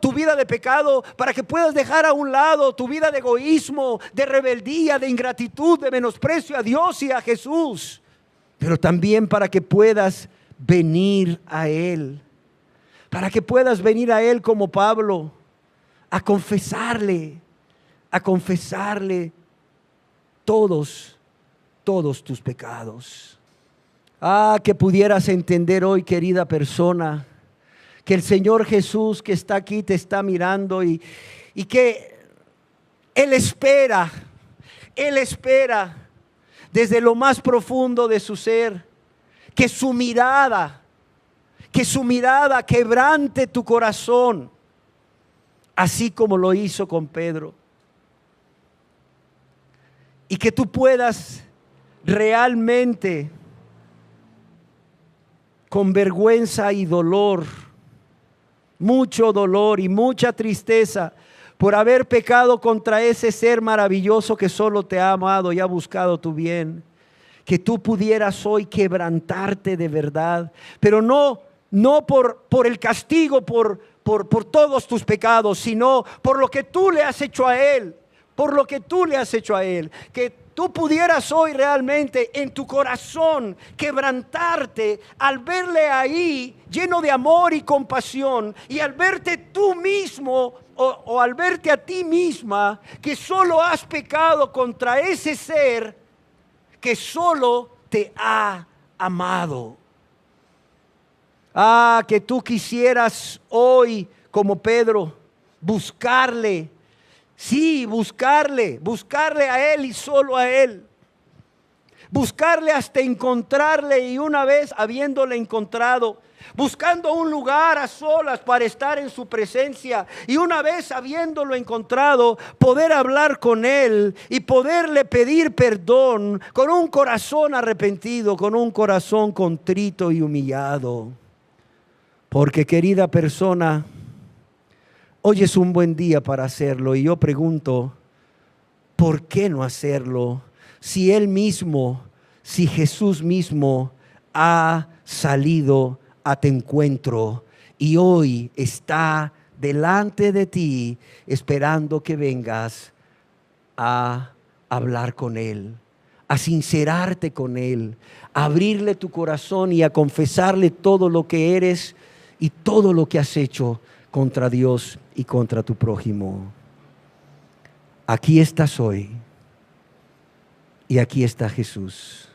tu vida de pecado, para que puedas dejar a un lado tu vida de egoísmo, de rebeldía, de ingratitud, de menosprecio a Dios y a Jesús. Pero también para que puedas venir a Él. Para que puedas venir a Él como Pablo, a confesarle todos tus pecados. Ah, que pudieras entender hoy, querida persona, que el Señor Jesús que está aquí te está mirando y que Él espera desde lo más profundo de su ser que su mirada quebrante tu corazón, así como lo hizo con Pedro. Y que tú puedas realmente, con vergüenza y dolor, mucho dolor y mucha tristeza por haber pecado contra ese ser maravilloso que solo te ha amado y ha buscado tu bien, que tú pudieras hoy quebrantarte de verdad, pero no por el castigo, por todos tus pecados, sino por lo que tú le has hecho a Él, por lo que tú le has hecho a Él, que tú pudieras hoy realmente en tu corazón quebrantarte al verle ahí lleno de amor y compasión, y al verte tú mismo o al verte a ti misma que solo has pecado contra ese ser que solo te ha amado. Ah, que tú quisieras hoy, como Pedro, buscarle. Sí, buscarle a Él y solo a Él. Buscarle hasta encontrarle, y una vez habiéndole encontrado, buscando un lugar a solas para estar en su presencia, y una vez habiéndolo encontrado, poder hablar con Él y poderle pedir perdón con un corazón arrepentido, con un corazón contrito y humillado. Porque, querida persona, hoy es un buen día para hacerlo, y yo pregunto, ¿por qué no hacerlo? Si Él mismo, si Jesús mismo ha salido a tu encuentro y hoy está delante de ti esperando que vengas a hablar con Él, a sincerarte con Él, a abrirle tu corazón y a confesarle todo lo que eres y todo lo que has hecho contra Dios y contra tu prójimo. Aquí estás hoy y aquí está Jesús.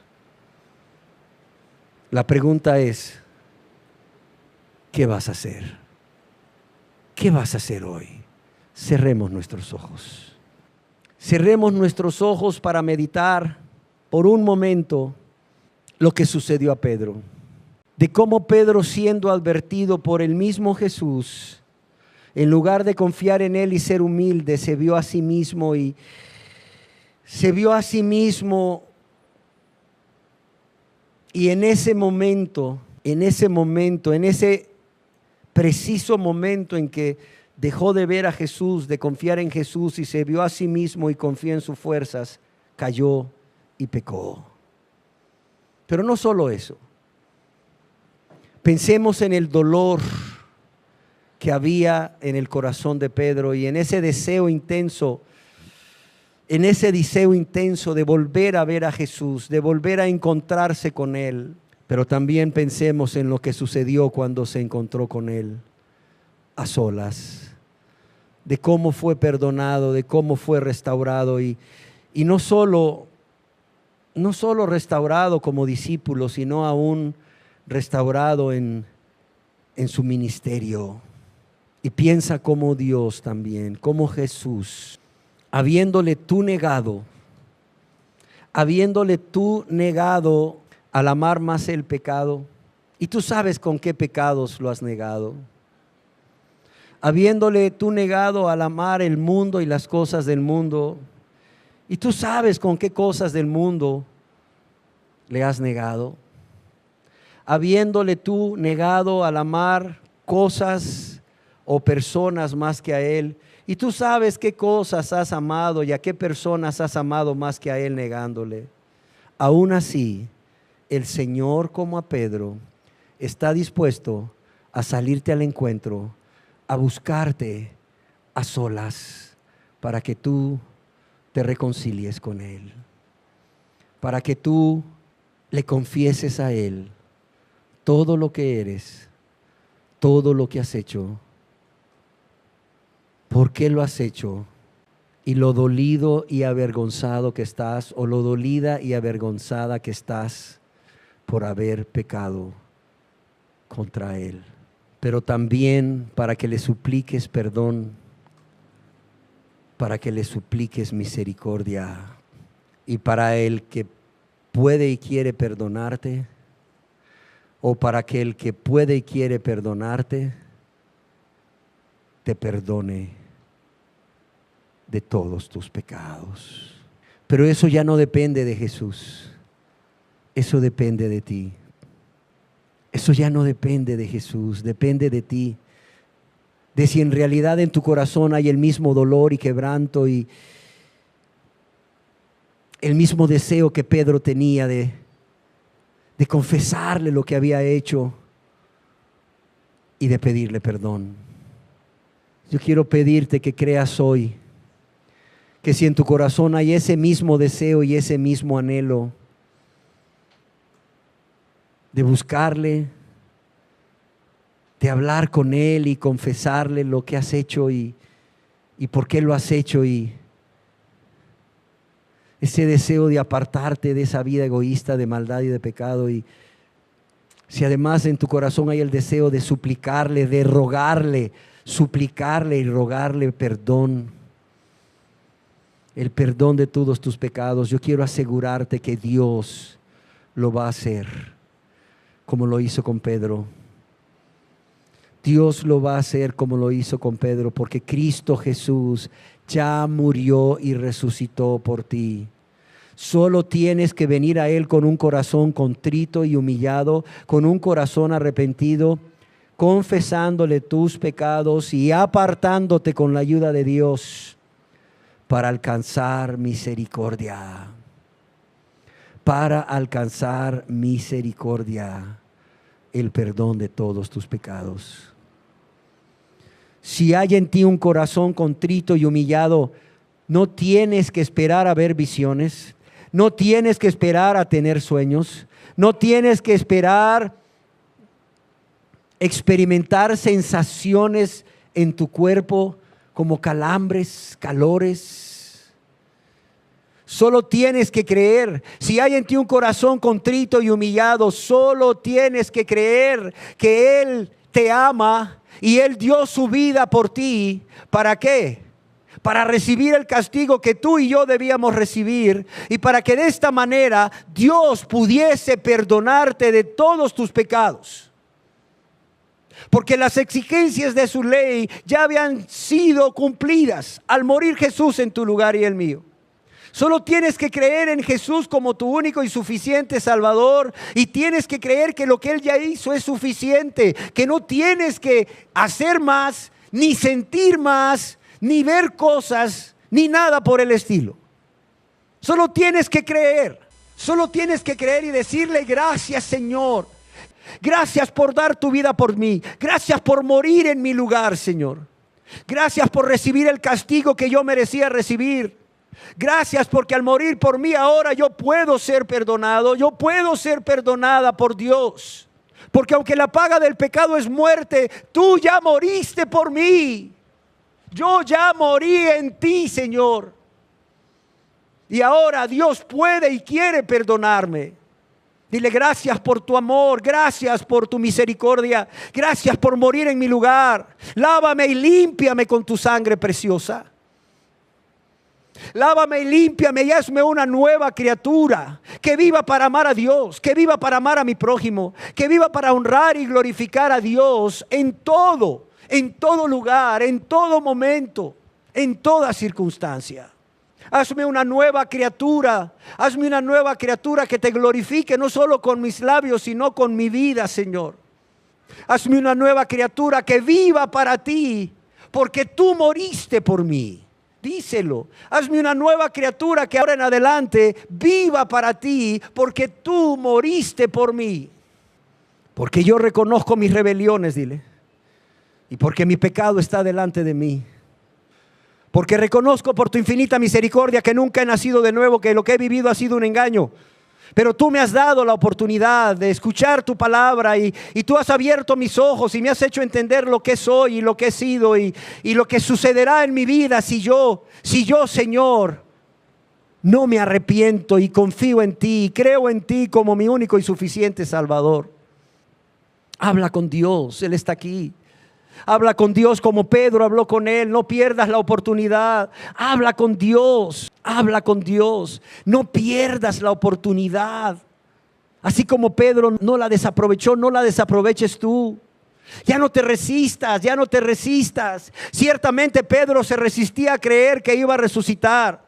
La pregunta es, ¿qué vas a hacer? ¿Qué vas a hacer hoy? Cerremos nuestros ojos. Cerremos nuestros ojos para meditar por un momento lo que sucedió a Pedro. De cómo Pedro, siendo advertido por el mismo Jesús, en lugar de confiar en Él y ser humilde, se vio a sí mismo y en ese momento, en ese preciso momento en que dejó de ver a Jesús, de confiar en Jesús y se vio a sí mismo y confió en sus fuerzas, cayó y pecó. Pero no solo eso. Pensemos en el dolor que había en el corazón de Pedro y en ese deseo intenso de volver a ver a Jesús, de volver a encontrarse con Él. Pero también pensemos en lo que sucedió cuando se encontró con Él a solas, de cómo fue perdonado, de cómo fue restaurado y no solo restaurado como discípulo, sino aún restaurado en su ministerio. Y piensa cómo Dios también, cómo Jesús, habiéndole tú negado al amar más el pecado, y tú sabes con qué pecados lo has negado, habiéndole tú negado al amar el mundo y las cosas del mundo, y tú sabes con qué cosas del mundo le has negado, habiéndole tú negado al amar cosas o personas más que a Él, y tú sabes qué cosas has amado y a qué personas has amado más que a Él negándole. Aún así, el Señor, como a Pedro, está dispuesto a salirte al encuentro, a buscarte a solas para que tú te reconcilies con Él, para que tú le confieses a Él todo lo que eres, todo lo que has hecho, por qué lo has hecho y lo dolido y avergonzado que estás, o lo dolida y avergonzada que estás por haber pecado contra Él. Pero también para que le supliques perdón, para que le supliques misericordia, y para el que puede y quiere perdonarte, o para que el que puede y quiere perdonarte te perdone de todos tus pecados. Pero eso ya no depende de Jesús. Eso depende de ti. Eso ya no depende de Jesús, depende de ti. De si en realidad en tu corazón hay el mismo dolor y quebranto y el mismo deseo que Pedro tenía de confesarle lo que había hecho y de pedirle perdón. Yo quiero pedirte que creas hoy que si en tu corazón hay ese mismo deseo y ese mismo anhelo de buscarle, de hablar con Él y confesarle lo que has hecho y por qué lo has hecho, y ese deseo de apartarte de esa vida egoísta de maldad y de pecado, y si además en tu corazón hay el deseo de suplicarle, de rogarle, suplicarle y rogarle perdón, el perdón de todos tus pecados, yo quiero asegurarte que Dios lo va a hacer como lo hizo con Pedro. Dios lo va a hacer como lo hizo con Pedro, porque Cristo Jesús ya murió y resucitó por ti. Solo tienes que venir a Él con un corazón contrito y humillado, con un corazón arrepentido, confesándole tus pecados y apartándote con la ayuda de Dios para alcanzar misericordia. Para alcanzar misericordia, el perdón de todos tus pecados. Si hay en ti un corazón contrito y humillado, no tienes que esperar a ver visiones, no tienes que esperar a tener sueños, no tienes que esperar experimentar sensaciones en tu cuerpo como calambres, calores. Solo tienes que creer. Si hay en ti un corazón contrito y humillado, solo tienes que creer que Él te ama y Él dio su vida por ti. ¿Para qué? Para recibir el castigo que tú y yo debíamos recibir, y para que de esta manera Dios pudiese perdonarte de todos tus pecados. Porque las exigencias de su ley ya habían sido cumplidas al morir Jesús en tu lugar y el mío. Solo tienes que creer en Jesús como tu único y suficiente Salvador, y tienes que creer que lo que Él ya hizo es suficiente, que no tienes que hacer más, ni sentir más, ni ver cosas, ni nada por el estilo. Solo tienes que creer, y decirle: gracias, Señor. Gracias por dar tu vida por mí. Gracias por morir en mi lugar, Señor. Gracias por recibir el castigo que yo merecía recibir. Gracias porque al morir por mí ahora yo puedo ser perdonado. Yo puedo ser perdonada por Dios. Porque aunque la paga del pecado es muerte, tú ya moriste por mí. Yo ya morí en ti, Señor. Y ahora Dios puede y quiere perdonarme. Dile: gracias por tu amor, gracias por tu misericordia, gracias por morir en mi lugar. Lávame y límpiame con tu sangre preciosa. Lávame y límpiame y hazme una nueva criatura, que viva para amar a Dios, que viva para amar a mi prójimo, que viva para honrar y glorificar a Dios en todo lugar, en todo momento, en toda circunstancia. Hazme una nueva criatura que te glorifique no solo con mis labios, sino con mi vida, Señor. Hazme una nueva criatura que viva para ti, porque tú moriste por mí. Díselo. Hazme una nueva criatura que ahora en adelante viva para ti, porque tú moriste por mí. Porque yo reconozco mis rebeliones, dile. Y porque mi pecado está delante de mí. Porque reconozco por tu infinita misericordia que nunca he nacido de nuevo, que lo que he vivido ha sido un engaño. Pero tú me has dado la oportunidad de escuchar tu palabra, y tú has abierto mis ojos y me has hecho entender lo que soy y lo que he sido y lo que sucederá en mi vida si yo, Señor, no me arrepiento y confío en ti y creo en ti como mi único y suficiente Salvador. Habla con Dios, Él está aquí. Habla con Dios como Pedro habló con Él. No pierdas la oportunidad. Habla con Dios. No pierdas la oportunidad. Así como Pedro no la desaprovechó, no la desaproveches tú. Ya no te resistas, ya no te resistas. Ciertamente Pedro se resistía a creer que iba a resucitar,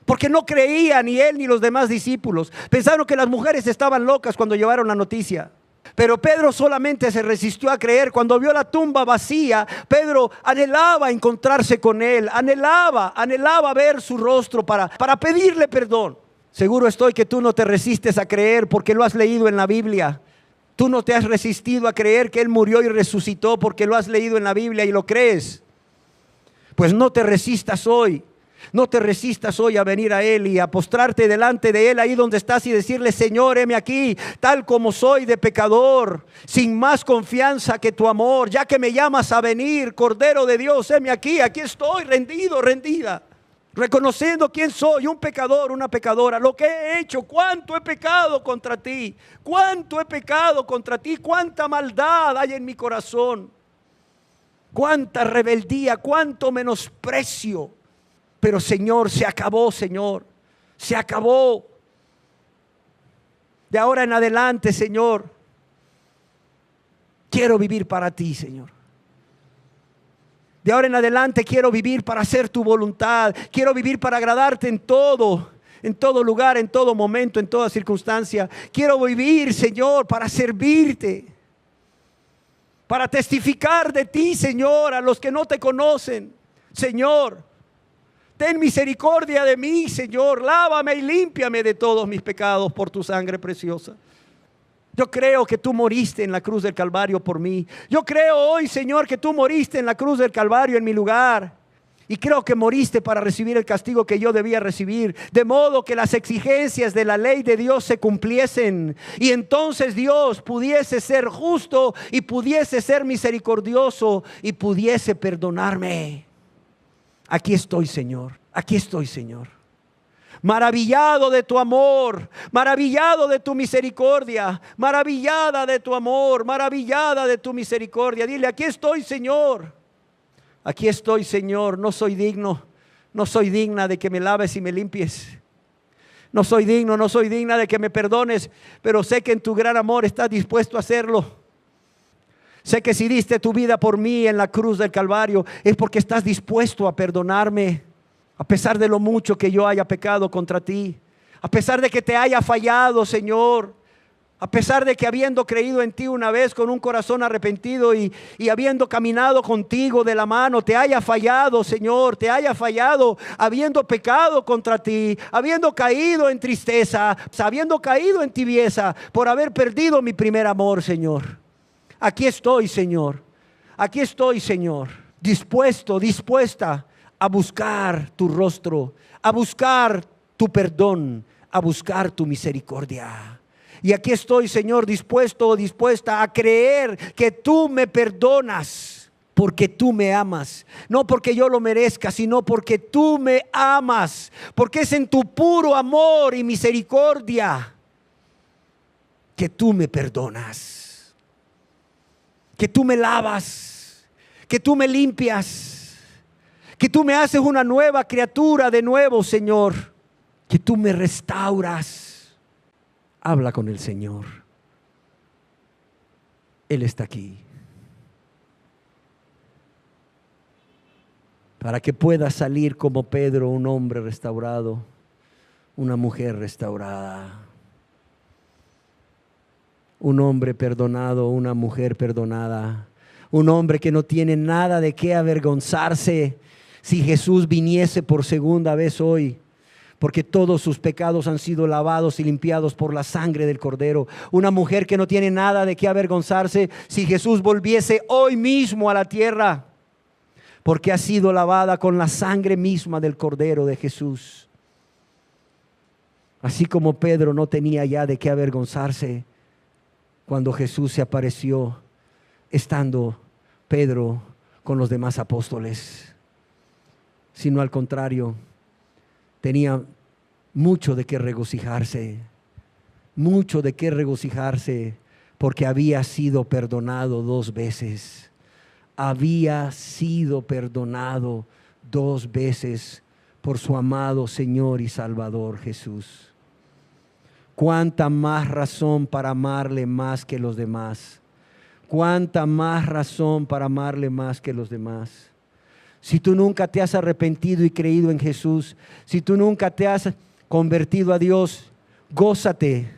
porque no creía ni él ni los demás discípulos. Pensaron que las mujeres estaban locas cuando llevaron la noticia. Pero Pedro solamente se resistió a creer. Cuando vio la tumba vacía, Pedro anhelaba encontrarse con él, anhelaba ver su rostro para pedirle perdón. Seguro estoy que tú no te resistes a creer porque lo has leído en la Biblia. Tú no te has resistido a creer que Él murió y resucitó porque lo has leído en la Biblia y lo crees. Pues no te resistas hoy. No te resistas hoy a venir a Él y a postrarte delante de Él ahí donde estás y decirle: Señor, heme aquí, tal como soy de pecador, sin más confianza que tu amor. Ya que me llamas a venir, Cordero de Dios, heme aquí, aquí estoy, rendido, rendida. Reconociendo quién soy, un pecador, una pecadora, lo que he hecho, cuánto he pecado contra ti, cuánto he pecado contra ti, cuánta maldad hay en mi corazón, cuánta rebeldía, cuánto menosprecio. Pero Señor, se acabó, Señor, se acabó. De ahora en adelante, Señor, quiero vivir para ti, Señor. De ahora en adelante quiero vivir para hacer tu voluntad. Quiero vivir para agradarte en todo lugar, en todo momento, en toda circunstancia. Quiero vivir, Señor, para servirte, para testificar de ti, Señor, a los que no te conocen. Señor, ten misericordia de mí, Señor. Lávame y límpiame de todos mis pecados por tu sangre preciosa. Yo creo que tú moriste en la cruz del Calvario por mí. Yo creo hoy, Señor, que tú moriste en la cruz del Calvario en mi lugar. Y creo que moriste para recibir el castigo que yo debía recibir, de modo que las exigencias de la ley de Dios se cumpliesen. Y entonces Dios pudiese ser justo y pudiese ser misericordioso y pudiese perdonarme. Aquí estoy, Señor. Aquí estoy, Señor. Maravillado de tu amor, maravillado de tu misericordia, maravillada de tu amor, maravillada de tu misericordia. Dile: aquí estoy, Señor. Aquí estoy, Señor. No soy digno, no soy digna de que me laves y me limpies. No soy digno, no soy digna de que me perdones, pero sé que en tu gran amor estás dispuesto a hacerlo. Sé que si diste tu vida por mí en la cruz del Calvario es porque estás dispuesto a perdonarme. A pesar de lo mucho que yo haya pecado contra ti, a pesar de que te haya fallado, Señor, a pesar de que habiendo creído en ti una vez con un corazón arrepentido y habiendo caminado contigo de la mano, te haya fallado, Señor, te haya fallado, habiendo pecado contra ti, habiendo caído en tristeza, habiendo caído en tibieza, por haber perdido mi primer amor, Señor. Aquí estoy, Señor, aquí estoy, Señor, dispuesta a buscar tu rostro, a buscar tu perdón, a buscar tu misericordia. Y aquí estoy, Señor, dispuesta a creer que tú me perdonas porque tú me amas. No porque yo lo merezca, sino porque tú me amas. Porque es en tu puro amor y misericordia que tú me perdonas, que tú me lavas, que tú me limpias, que tú me haces una nueva criatura de nuevo, Señor. Que tú me restauras. Habla con el Señor. Él está aquí. Para que pueda salir como Pedro, un hombre restaurado, una mujer restaurada. Un hombre perdonado, una mujer perdonada. Un hombre que no tiene nada de qué avergonzarse si Jesús viniese por segunda vez hoy, porque todos sus pecados han sido lavados y limpiados por la sangre del Cordero. Una mujer que no tiene nada de qué avergonzarse si Jesús volviese hoy mismo a la tierra, porque ha sido lavada con la sangre misma del Cordero de Jesús. Así como Pedro no tenía ya de qué avergonzarse cuando Jesús se apareció, estando Pedro con los demás apóstoles, sino al contrario, tenía mucho de qué regocijarse, porque había sido perdonado 2 veces. Había sido perdonado 2 veces por su amado Señor y Salvador Jesús. Cuánta más razón para amarle más que los demás, cuánta más razón para amarle más que los demás. Si tú nunca te has arrepentido y creído en Jesús, si tú nunca te has convertido a Dios, gózate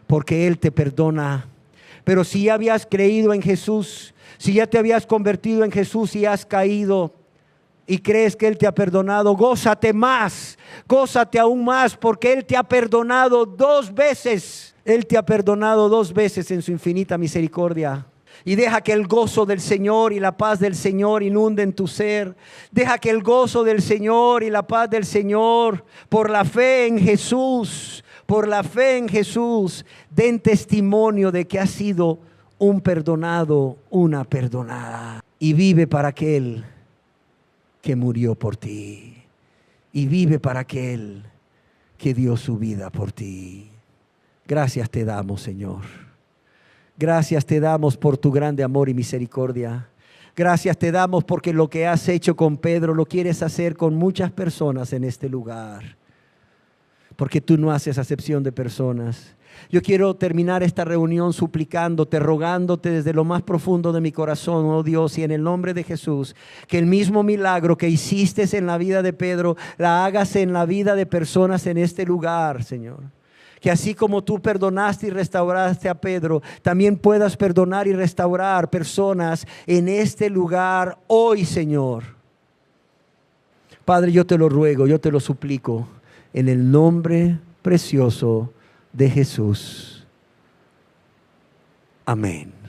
porque Él te perdona. Pero si ya habías creído en Jesús, si ya te habías convertido en Jesús y has caído y crees que Él te ha perdonado, gózate más, gózate aún más, porque Él te ha perdonado 2 veces. Él te ha perdonado 2 veces en su infinita misericordia. Y deja que el gozo del Señor y la paz del Señor inunden tu ser. Deja que el gozo del Señor y la paz del Señor, por la fe en Jesús, por la fe en Jesús, den testimonio de que has sido un perdonado, una perdonada. Y vive para aquel que murió por ti. Y vive para aquel que dio su vida por ti. Gracias te damos, Señor. Gracias te damos por tu grande amor y misericordia. Gracias te damos porque lo que has hecho con Pedro lo quieres hacer con muchas personas en este lugar. Porque tú no haces acepción de personas. Yo quiero terminar esta reunión suplicándote, rogándote desde lo más profundo de mi corazón, oh Dios, y en el nombre de Jesús, que el mismo milagro que hiciste en la vida de Pedro, la hagas en la vida de personas en este lugar, Señor. Que así como tú perdonaste y restauraste a Pedro, también puedas perdonar y restaurar personas en este lugar hoy, Señor. Padre, yo te lo ruego, yo te lo suplico, en el nombre precioso de Jesús. Amén.